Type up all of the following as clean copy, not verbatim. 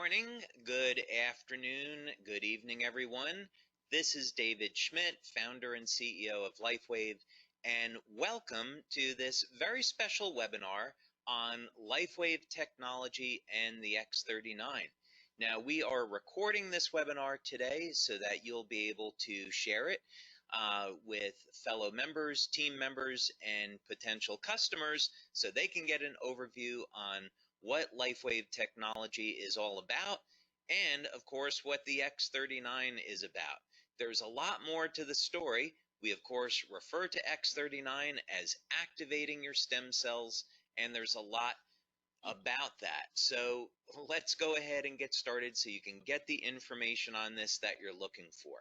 morning, good afternoon, good evening, everyone. This is David Schmidt, founder and CEO of LifeWave, and welcome to this very special webinar on LifeWave technology and the X39. Now, we are recording this webinar today so that you'll be able to share it with fellow members, team members, and potential customers so they can get an overview on what LifeWave technology is all about, and of course what the X39 is about. There's a lot more to the story. We of course refer to X39 as activating your stem cells, and there's a lot about that. So let's go ahead and get started so you can get the information on this that you're looking for.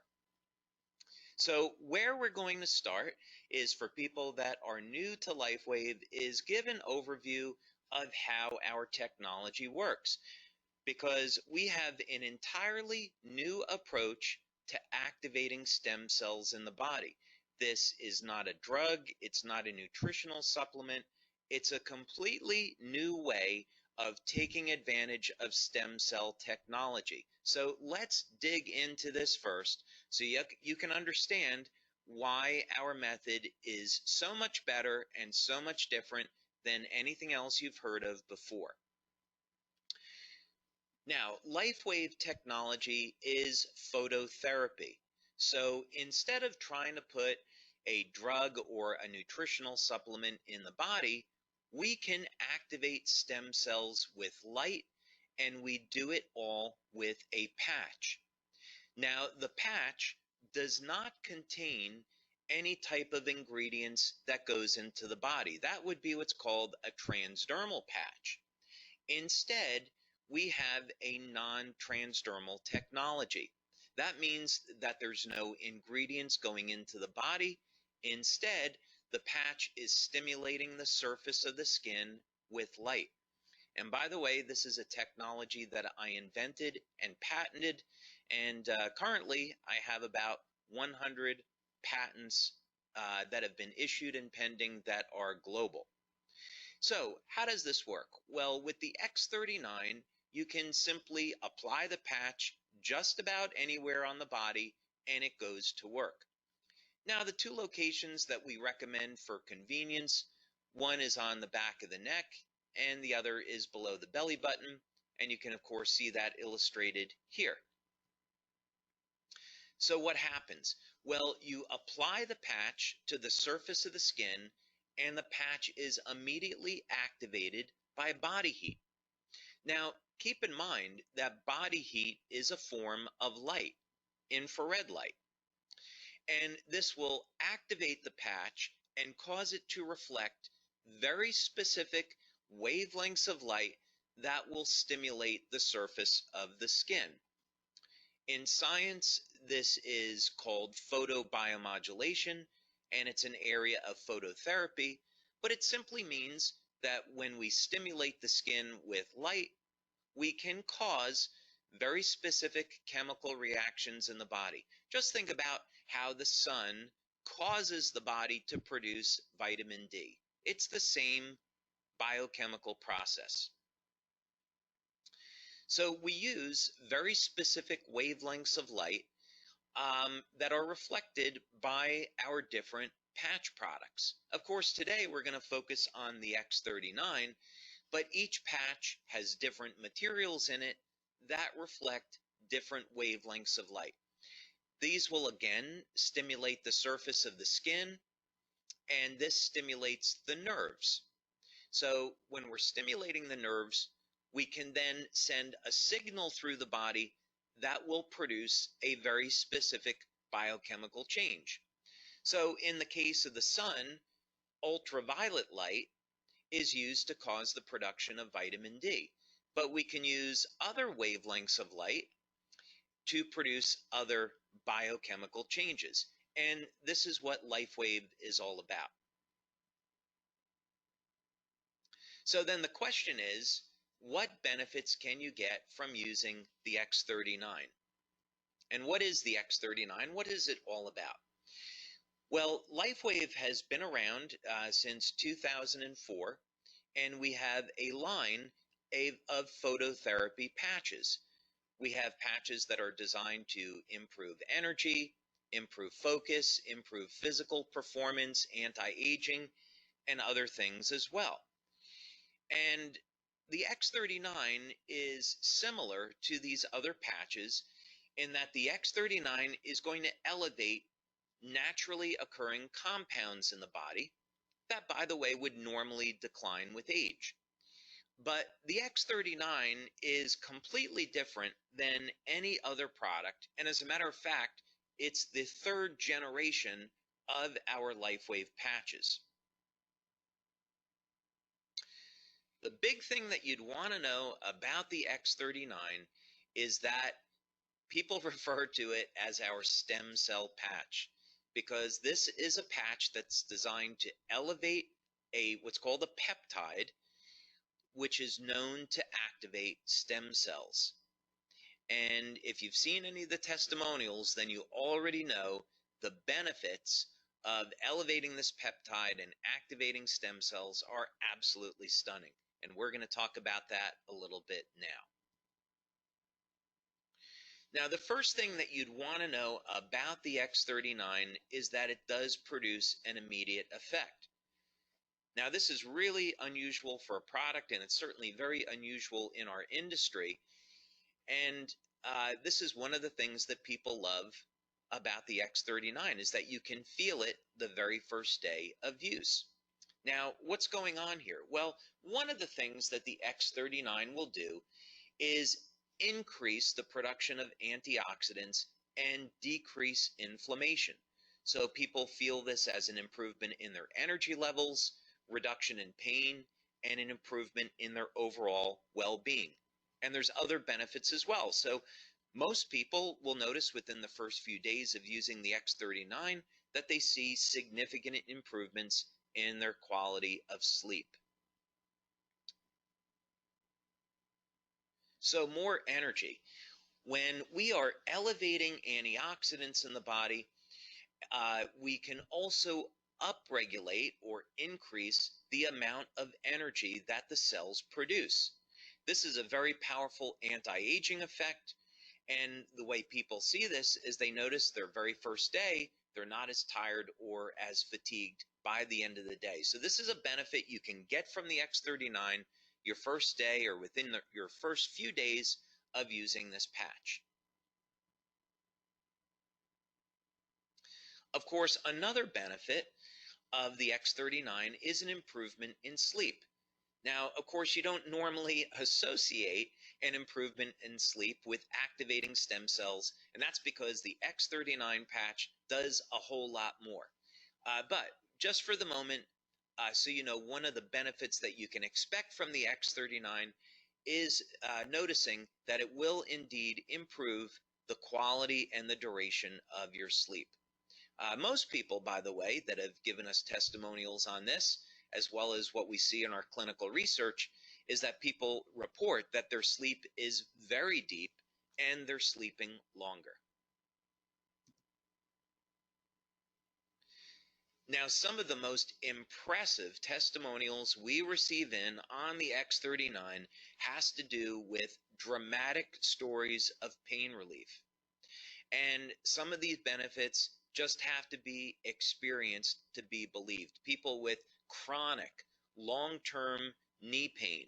So where we're going to start is for people that are new to LifeWave is give an overview of how our technology works, because we have an entirely new approach to activating stem cells in the body. This is not a drug, it's not a nutritional supplement, it's a completely new way of taking advantage of stem cell technology. So let's dig into this first so you can understand why our method is so much better and so much different than anything else you've heard of before. Now, LifeWave technology is phototherapy. So instead of trying to put a drug or a nutritional supplement in the body, we can activate stem cells with light, and we do it all with a patch. Now, the patch does not contain any type of ingredients that goes into the body. That would be what's called a transdermal patch. Instead, we have a non-transdermal technology. That means that there's no ingredients going into the body. Instead, the patch is stimulating the surface of the skin with light. And by the way, this is a technology that I invented and patented, and currently I have about 100 patents that have been issued and pending that are global. So how does this work? Well, with the X39, you can simply apply the patch just about anywhere on the body and it goes to work. Now, the two locations that we recommend for convenience, one is on the back of the neck and the other is below the belly button, and you can of course see that illustrated here. So what happens? Well, you apply the patch to the surface of the skin and the patch is immediately activated by body heat. Now, keep in mind that body heat is a form of light, infrared light. And this will activate the patch and cause it to reflect very specific wavelengths of light that will stimulate the surface of the skin. In science, this is called photobiomodulation, and it's an area of phototherapy, but it simply means that when we stimulate the skin with light, we can cause very specific chemical reactions in the body. Just think about how the sun causes the body to produce vitamin D. It's the same biochemical process. So we use very specific wavelengths of light that are reflected by our different patch products. Of course, today we're going to focus on the X39, but each patch has different materials in it that reflect different wavelengths of light. These will again stimulate the surface of the skin, and this stimulates the nerves. So when we're stimulating the nerves, we can then send a signal through the body that will produce a very specific biochemical change. So in the case of the sun, ultraviolet light is used to cause the production of vitamin D. But we can use other wavelengths of light to produce other biochemical changes. And this is what LifeWave is all about. So then the question is, what benefits can you get from using the X39? And what is the X39? What is it all about? Well, LifeWave has been around since 2004, and we have a line of phototherapy patches. We have patches that are designed to improve energy, improve focus, improve physical performance, anti-aging, and other things as well. And the X39 is similar to these other patches in that the X39 is going to elevate naturally occurring compounds in the body that, by the way, would normally decline with age. But the X39 is completely different than any other product, and as a matter of fact, it's the third generation of our LifeWave patches. The big thing that you'd want to know about the X39 is that people refer to it as our stem cell patch, because this is a patch that's designed to elevate what's called a peptide, which is known to activate stem cells. And if you've seen any of the testimonials, then you already know the benefits of elevating this peptide and activating stem cells are absolutely stunning. And we're going to talk about that a little bit now. Now, the first thing that you'd want to know about the X39 is that it does produce an immediate effect. Now, this is really unusual for a product, and it's certainly very unusual in our industry. And this is one of the things that people love about the X39 is that you can feel it the very first day of use. Now, what's going on here? Well, one of the things that the X39 will do is increase the production of antioxidants and decrease inflammation. So people feel this as an improvement in their energy levels, reduction in pain, and an improvement in their overall well-being. And there's other benefits as well. So most people will notice within the first few days of using the X39 that they see significant improvements in their quality of sleep. So more energy. When we are elevating antioxidants in the body, we can also upregulate or increase the amount of energy that the cells produce. This is a very powerful anti-aging effect, and the way people see this is they notice their very first day, they're not as tired or as fatigued by the end of the day. So this is a benefit you can get from the X39 your first day or within your first few days of using this patch. Of course, another benefit of the X39 is an improvement in sleep. Now, of course, you don't normally associate an improvement in sleep with activating stem cells, and that's because the X39 patch does a whole lot more. But just for the moment, so you know, one of the benefits that you can expect from the X39 is noticing that it will indeed improve the quality and the duration of your sleep. Most people, by the way, that have given us testimonials on this, as well as what we see in our clinical research, is that people report that their sleep is very deep and they're sleeping longer. Now, some of the most impressive testimonials we receive in on the X39 has to do with dramatic stories of pain relief. And some of these benefits just have to be experienced to be believed. People with chronic, long-term knee pain,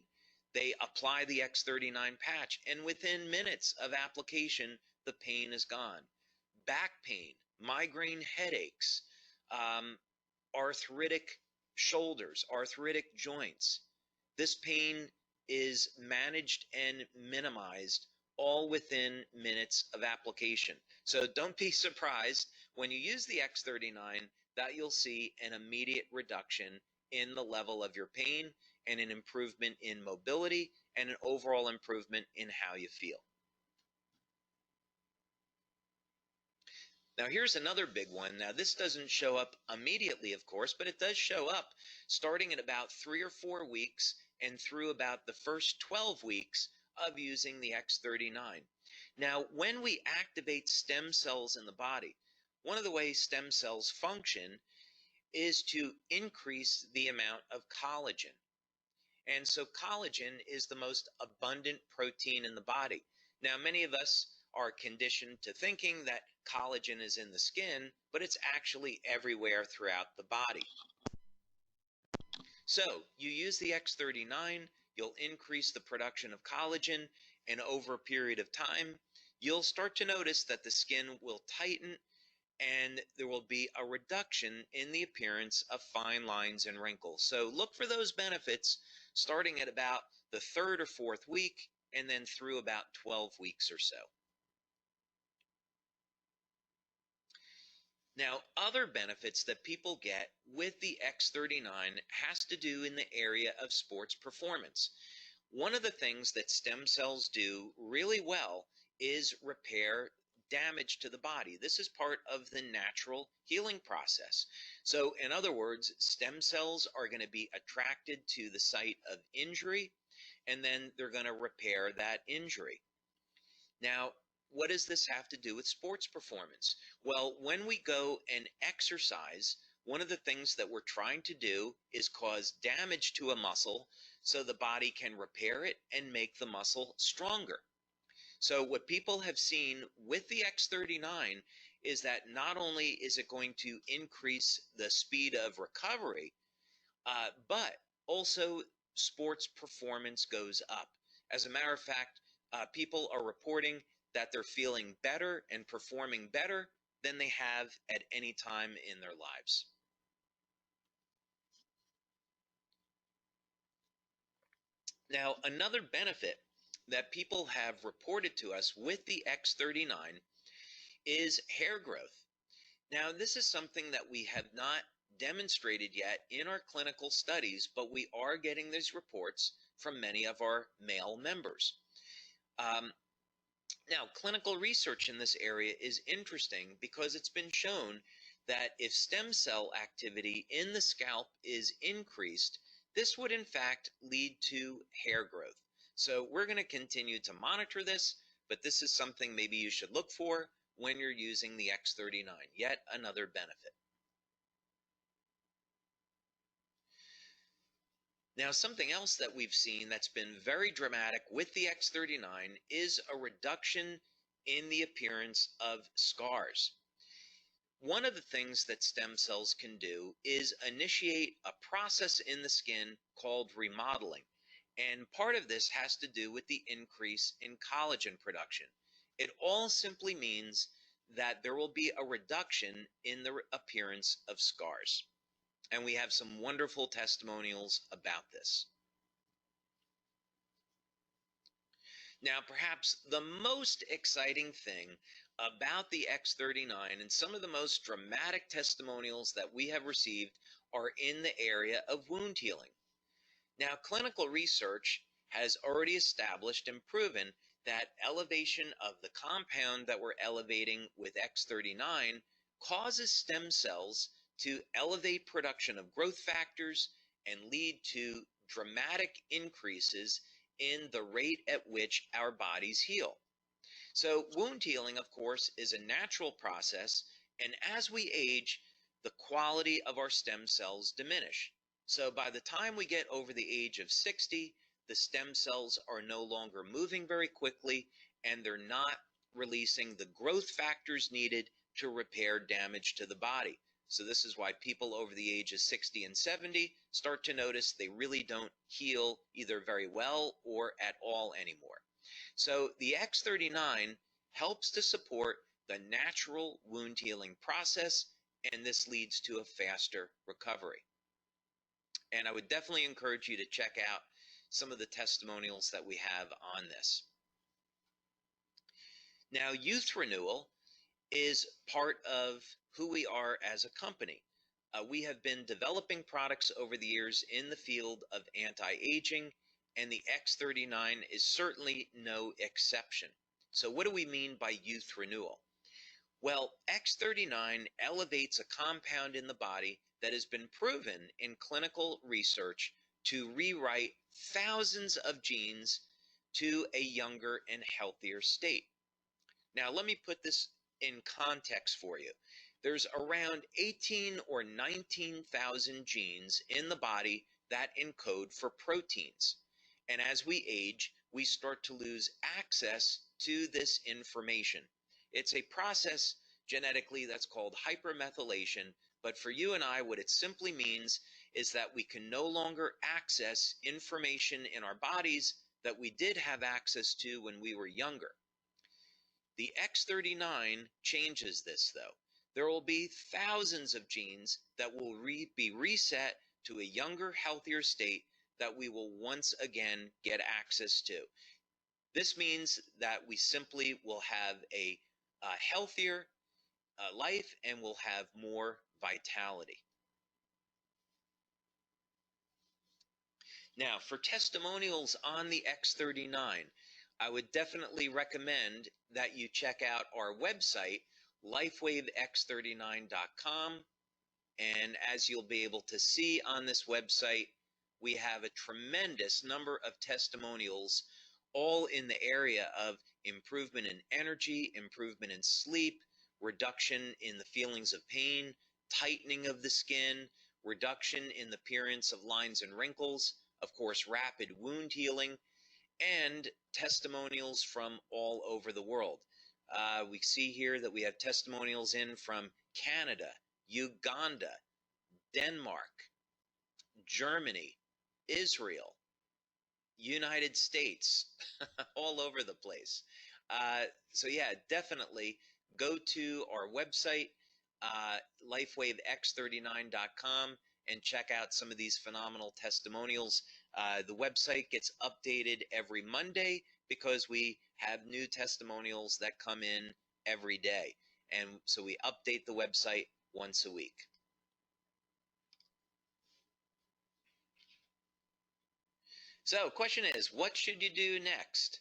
they apply the X39 patch, and within minutes of application, the pain is gone. Back pain, migraine headaches, arthritic shoulders, arthritic joints. This pain is managed and minimized all within minutes of application. So don't be surprised when you use the X39 that you'll see an immediate reduction in the level of your pain and an improvement in mobility and an overall improvement in how you feel. Now, here's another big one. Now, this doesn't show up immediately, of course, but it does show up starting at about 3 or 4 weeks and through about the first 12 weeks of using the X39. Now, when we activate stem cells in the body, one of the ways stem cells function is to increase the amount of collagen. And so collagen is the most abundant protein in the body. Now, many of us are conditioned to thinking that collagen is in the skin, but it's actually everywhere throughout the body. So you use the X39, you'll increase the production of collagen, and over a period of time, you'll start to notice that the skin will tighten and there will be a reduction in the appearance of fine lines and wrinkles. So look for those benefits starting at about the 3rd or 4th week and then through about 12 weeks or so. Now, other benefits that people get with the X39 has to do in the area of sports performance. One of the things that stem cells do really well is repair damage to the body. This is part of the natural healing process. So, in other words, stem cells are going to be attracted to the site of injury, and then they're going to repair that injury. Now, what does this have to do with sports performance? Well, when we go and exercise, one of the things that we're trying to do is cause damage to a muscle so the body can repair it and make the muscle stronger. So what people have seen with the X39 is that not only is it going to increase the speed of recovery, but also sports performance goes up. As a matter of fact, people are reporting that they're feeling better and performing better than they have at any time in their lives. Now, another benefit that people have reported to us with the X39 is hair growth. Now, this is something that we have not demonstrated yet in our clinical studies, but we are getting these reports from many of our male members. Now, clinical research in this area is interesting because it's been shown that if stem cell activity in the scalp is increased, this would in fact lead to hair growth. So we're going to continue to monitor this, but this is something maybe you should look for when you're using the X39, yet another benefit. Now, something else that we've seen that's been very dramatic with the X39 is a reduction in the appearance of scars. One of the things that stem cells can do is initiate a process in the skin called remodeling. And part of this has to do with the increase in collagen production. It all simply means that there will be a reduction in the appearance of scars. And we have some wonderful testimonials about this. Now, perhaps the most exciting thing about the X39 and some of the most dramatic testimonials that we have received are in the area of wound healing. Now, clinical research has already established and proven that elevation of the compound that we're elevating with X39 causes stem cells to elevate production of growth factors and lead to dramatic increases in the rate at which our bodies heal. So wound healing, of course, is a natural process, and as we age, the quality of our stem cells diminish. So by the time we get over the age of 60, the stem cells are no longer moving very quickly, and they're not releasing the growth factors needed to repair damage to the body. So this is why people over the age of 60 and 70 start to notice they really don't heal either very well or at all anymore. So the X39 helps to support the natural wound healing process, and this leads to a faster recovery. And I would definitely encourage you to check out some of the testimonials that we have on this. Now, youth renewal is part of who we are as a company. We have been developing products over the years in the field of anti-aging, and the X39 is certainly no exception. So what do we mean by youth renewal? Well, X39 elevates a compound in the body that has been proven in clinical research to rewrite thousands of genes to a younger and healthier state. Now, let me put this in context for you. There's around 18 or 19,000 genes in the body that encode for proteins. And as we age, we start to lose access to this information. It's a process genetically that's called hypermethylation, but for you and I, what it simply means is that we can no longer access information in our bodies that we did have access to when we were younger. The X39 changes this, though. There will be thousands of genes that will be reset to a younger, healthier state that we will once again get access to. This means that we simply will have a healthier life and will have more vitality. Now, for testimonials on the X39, I would definitely recommend that you check out our website, LifeWaveX39.com. And as you'll be able to see on this website, we have a tremendous number of testimonials, all in the area of improvement in energy, improvement in sleep, reduction in the feelings of pain, tightening of the skin, reduction in the appearance of lines and wrinkles, of course, rapid wound healing, and testimonials from all over the world. We see here that we have testimonials in from Canada, Uganda, Denmark, Germany, Israel, United States, all over the place. So yeah, definitely go to our website, LifeWaveX39.com, and check out some of these phenomenal testimonials. The website gets updated every Monday because we have new testimonials that come in every day. And so we update the website once a week. So, question is, what should you do next?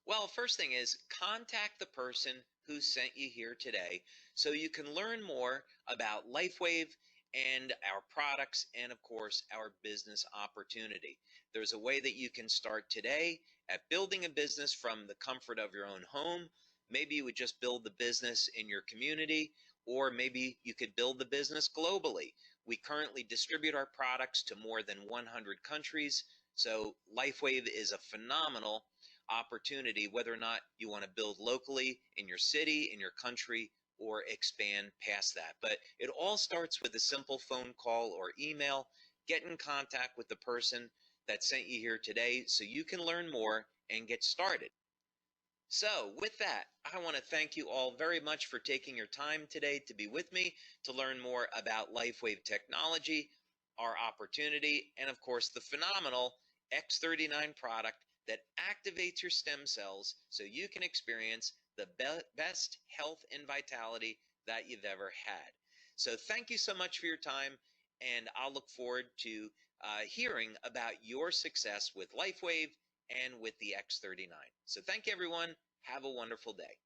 Well, first thing is, contact the person who sent you here today so you can learn more about LifeWave and our products and, of course, our business opportunity. There's a way that you can start today at building a business from the comfort of your own home. Maybe you would just build the business in your community, or maybe you could build the business globally. We currently distribute our products to more than 100 countries, so LifeWave is a phenomenal opportunity, whether or not you want to build locally in your city, in your country, or expand past that. But it all starts with a simple phone call or email. Get in contact with the person that sent you here today so you can learn more and get started. So with that, I want to thank you all very much for taking your time today to be with me to learn more about LifeWave technology, our opportunity, and of course the phenomenal X39 product that activates your stem cells so you can experience the best health and vitality that you've ever had. So thank you so much for your time, and I'll look forward to hearing about your success with LifeWave and with the X39. So thank you, everyone. Have a wonderful day.